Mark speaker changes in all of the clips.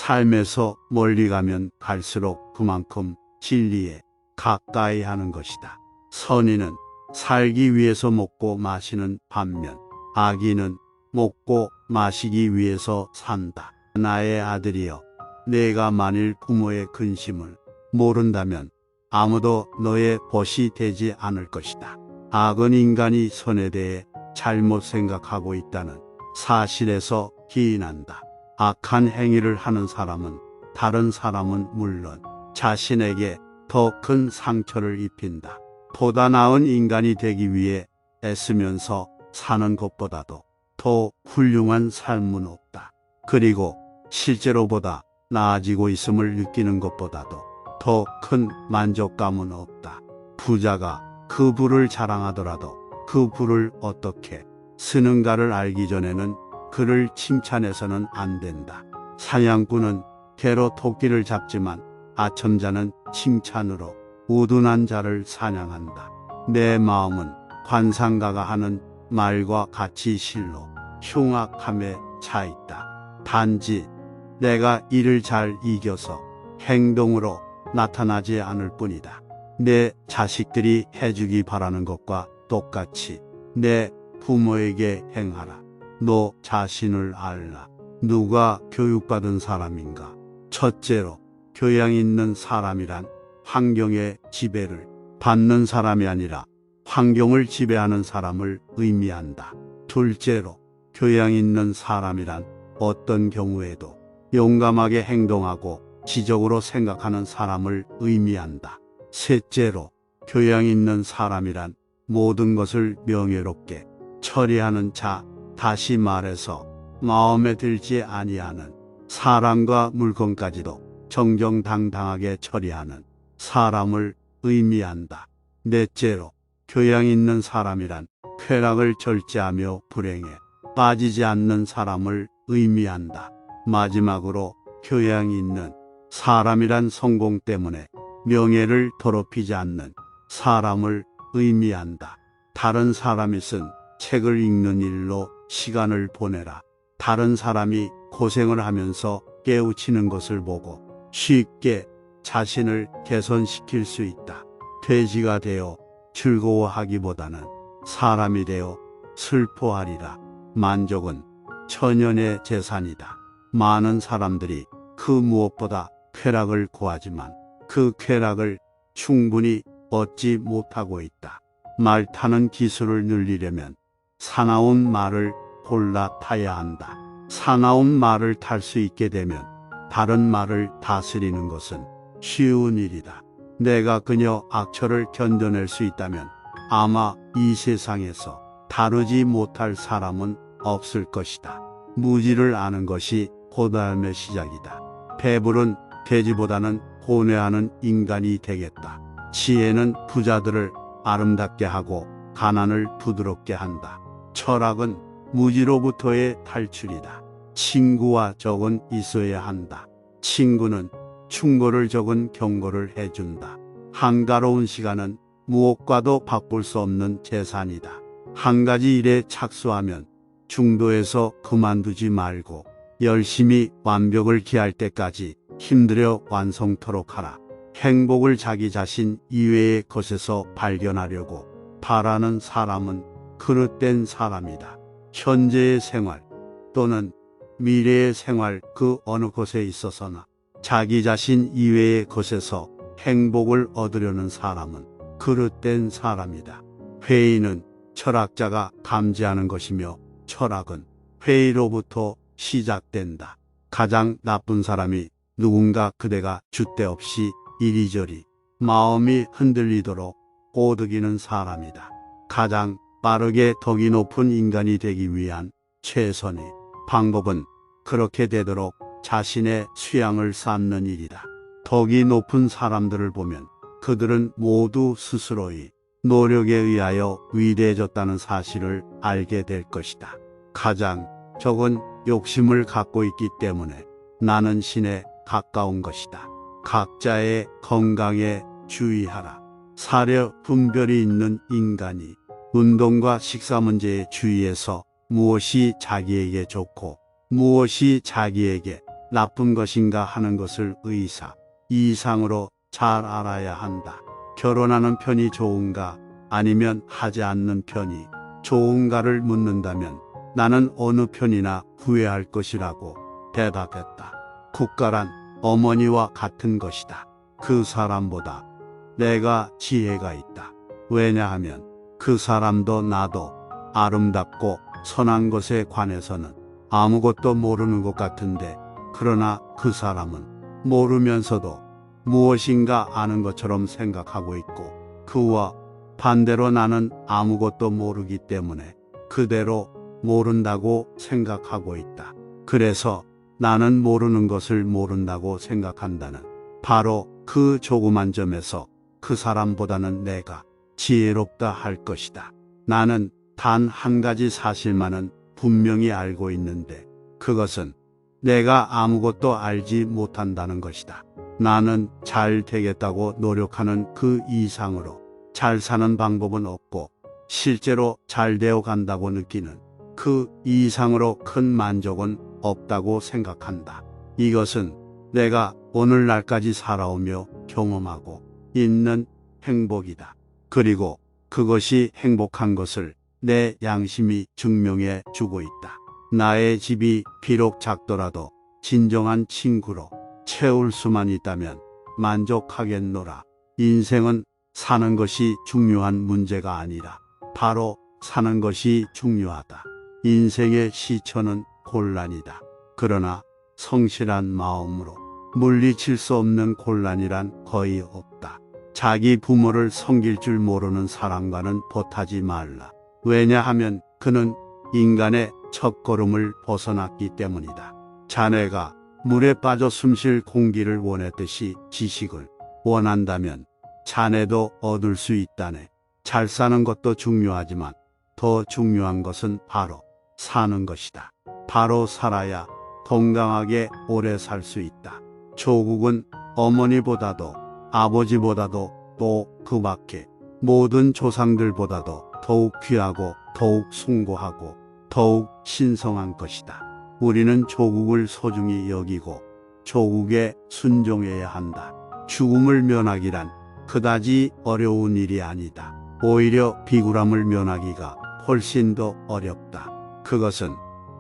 Speaker 1: 삶에서 멀리 가면 갈수록 그만큼 진리에 가까이 하는 것이다. 선인은 살기 위해서 먹고 마시는 반면 악인은 먹고 마시기 위해서 산다. 나의 아들이여, 내가 만일 부모의 근심을 모른다면 아무도 너의 벗이 되지 않을 것이다. 악은 인간이 선에 대해 잘못 생각하고 있다는 사실에서 기인한다. 악한 행위를 하는 사람은 다른 사람은 물론 자신에게 더 큰 상처를 입힌다. 보다 나은 인간이 되기 위해 애쓰면서 사는 것보다도 더 훌륭한 삶은 없다. 그리고 실제로보다 나아지고 있음을 느끼는 것보다도 더 큰 만족감은 없다. 부자가 그 부를 자랑하더라도 그 부를 어떻게 쓰는가를 알기 전에는 그를 칭찬해서는 안 된다. 사냥꾼은 개로 토끼를 잡지만 아첨자는 칭찬으로 우둔한 자를 사냥한다. 내 마음은 관상가가 하는 말과 같이 실로 흉악함에 차 있다. 단지 내가 이를 잘 이겨서 행동으로 나타나지 않을 뿐이다. 내 자식들이 해주기 바라는 것과 똑같이 내 부모에게 행하라. 너 자신을 알라. 누가 교육받은 사람인가? 첫째로, 교양 있는 사람이란 환경의 지배를 받는 사람이 아니라 환경을 지배하는 사람을 의미한다. 둘째로, 교양 있는 사람이란 어떤 경우에도 용감하게 행동하고 지적으로 생각하는 사람을 의미한다. 셋째로, 교양 있는 사람이란 모든 것을 명예롭게 처리하는 자, 다시 말해서 마음에 들지 아니하는 사람과 물건까지도 정정당당하게 처리하는 사람을 의미한다. 넷째로, 교양 있는 사람이란 쾌락을 절제하며 불행에 빠지지 않는 사람을 의미한다. 마지막으로, 교양 있는 사람이란 성공 때문에 명예를 더럽히지 않는 사람을 의미한다. 다른 사람이 쓴 책을 읽는 일로 시간을 보내라. 다른 사람이 고생을 하면서 깨우치는 것을 보고 쉽게 자신을 개선시킬 수 있다. 돼지가 되어 즐거워하기보다는 사람이 되어 슬퍼하리라. 만족은 천연의 재산이다. 많은 사람들이 그 무엇보다 쾌락을 구하지만 그 쾌락을 충분히 얻지 못하고 있다. 말 타는 기술을 늘리려면 사나운 말을 골라 타야 한다. 사나운 말을 탈 수 있게 되면 다른 말을 다스리는 것은 쉬운 일이다. 내가 그녀 악처를 견뎌낼 수 있다면 아마 이 세상에서 다루지 못할 사람은 없을 것이다. 무지를 아는 것이 고달음의 시작이다. 배부른 돼지보다는 고뇌하는 인간이 되겠다. 지혜는 부자들을 아름답게 하고 가난을 부드럽게 한다. 철학은 무지로부터의 탈출이다. 친구와 적은 있어야 한다. 친구는 충고를 적은 경고를 해준다. 한가로운 시간은 무엇과도 바꿀 수 없는 재산이다. 한 가지 일에 착수하면 중도에서 그만두지 말고 열심히 완벽을 기할 때까지 힘들여 완성토록 하라. 행복을 자기 자신 이외의 것에서 발견하려고 바라는 사람은 그릇된 사람이다. 현재의 생활 또는 미래의 생활 그 어느 곳에 있어서나 자기 자신 이외의 것에서 행복을 얻으려는 사람은 그릇된 사람이다. 회의는 철학자가 감지하는 것이며 철학은 회의로부터 시작된다. 가장 나쁜 사람이 누군가 그대가 줏대 없이 이리저리 마음이 흔들리도록 꼬드기는 사람이다. 가장 빠르게 덕이 높은 인간이 되기 위한 최선의 방법은 그렇게 되도록 자신의 수양을 쌓는 일이다. 덕이 높은 사람들을 보면 그들은 모두 스스로의 노력에 의하여 위대해졌다는 사실을 알게 될 것이다. 가장 적은 욕심을 갖고 있기 때문에 나는 신에 가까운 것이다. 각자의 건강에 주의하라. 사려 분별이 있는 인간이 운동과 식사 문제에 주의해서 무엇이 자기에게 좋고 무엇이 자기에게 나쁜 것인가 하는 것을 의사, 이상으로 잘 알아야 한다. 결혼하는 편이 좋은가 아니면 하지 않는 편이 좋은가를 묻는다면 나는 어느 편이나 후회할 것이라고 대답했다. 국가란 어머니와 같은 것이다. 그 사람보다 내가 지혜가 있다. 왜냐하면 그 사람도 나도 아름답고 선한 것에 관해서는 아무것도 모르는 것 같은데, 그러나 그 사람은 모르면서도 무엇인가 아는 것처럼 생각하고 있고, 그와 반대로 나는 아무것도 모르기 때문에 그대로 모른다고 생각하고 있다. 그래서 나는 모르는 것을 모른다고 생각한다는 바로 그 조그만 점에서 그 사람보다는 내가 지혜롭다 할 것이다. 나는 단 한 가지 사실만은 분명히 알고 있는데, 그것은 내가 아무것도 알지 못한다는 것이다. 나는 잘 되겠다고 노력하는 그 이상으로 잘 사는 방법은 없고, 실제로 잘 되어 간다고 느끼는 그 이상으로 큰 만족은 없다고 생각한다. 이것은 내가 오늘날까지 살아오며 경험하고 있는 행복이다. 그리고 그것이 행복한 것을 내 양심이 증명해 주고 있다. 나의 집이 비록 작더라도 진정한 친구로 채울 수만 있다면 만족하겠노라. 인생은 사는 것이 중요한 문제가 아니라 바로 사는 것이 중요하다. 인생의 시초는 곤란이다. 그러나 성실한 마음으로 물리칠 수 없는 곤란이란 거의 없다. 자기 부모를 섬길 줄 모르는 사람과는 보타지 말라. 왜냐하면 그는 인간의 첫걸음을 벗어났기 때문이다. 자네가 물에 빠져 숨쉴 공기를 원했듯이 지식을 원한다면 자네도 얻을 수 있다네. 잘 사는 것도 중요하지만 더 중요한 것은 바로 사는 것이다. 바로 살아야 건강하게 오래 살 수 있다. 조국은 어머니보다도 아버지보다도 또 그 밖에 모든 조상들보다도 더욱 귀하고 더욱 숭고하고 더욱 신성한 것이다. 우리는 조국을 소중히 여기고 조국에 순종해야 한다. 죽음을 면하기란 그다지 어려운 일이 아니다. 오히려 비굴함을 면하기가 훨씬 더 어렵다. 그것은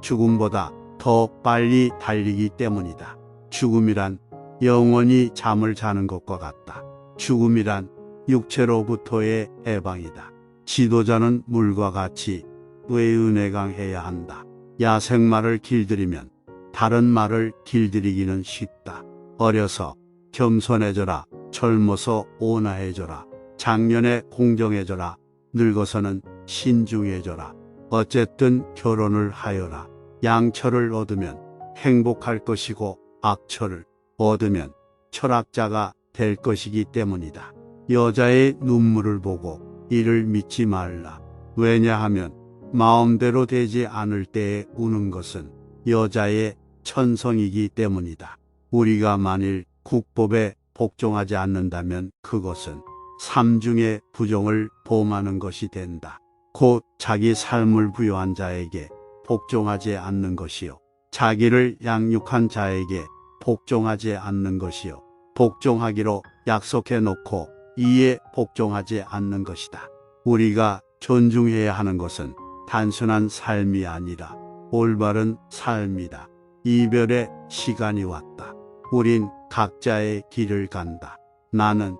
Speaker 1: 죽음보다 더 빨리 달리기 때문이다. 죽음이란 영원히 잠을 자는 것과 같다. 죽음이란 육체로부터의 해방이다. 지도자는 물과 같이 의은혜강해야 한다. 야생마를 길들이면 다른 말을 길들이기는 쉽다. 어려서 겸손해져라. 젊어서 온화해져라. 장년에 공정해져라. 늙어서는 신중해져라. 어쨌든 결혼을 하여라. 양처를 얻으면 행복할 것이고 악처를 얻으면 철학자가 될 것이기 때문이다. 여자의 눈물을 보고 이를 믿지 말라. 왜냐하면 마음대로 되지 않을 때에 우는 것은 여자의 천성이기 때문이다. 우리가 만일 국법에 복종하지 않는다면 그것은 삼중의 부정을 범하는 것이 된다. 곧 자기 삶을 부여한 자에게 복종하지 않는 것이요, 자기를 양육한 자에게 복종하지 않는 것이요, 복종하기로 약속해 놓고 이에 복종하지 않는 것이다. 우리가 존중해야 하는 것은 단순한 삶이 아니라 올바른 삶이다. 이별의 시간이 왔다. 우린 각자의 길을 간다. 나는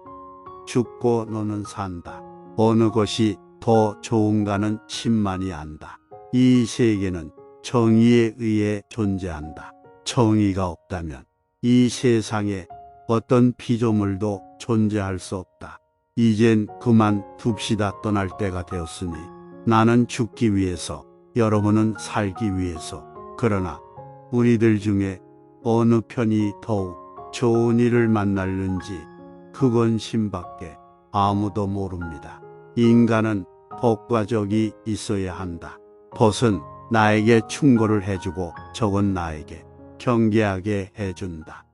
Speaker 1: 죽고 너는 산다. 어느 것이 더 좋은가는 신만이 안다. 이 세계는 정의에 의해 존재한다. 정의가 없다면 이 세상에 어떤 피조물도 존재할 수 없다. 이젠 그만 둡시다. 떠날 때가 되었으니 나는 죽기 위해서, 여러분은 살기 위해서. 그러나 우리들 중에 어느 편이 더욱 좋은 일을 만날는지 그건 신밖에 아무도 모릅니다. 인간은 법과 적이 있어야 한다. 법은 나에게 충고를 해주고 적은 나에게 경계하게 해준다.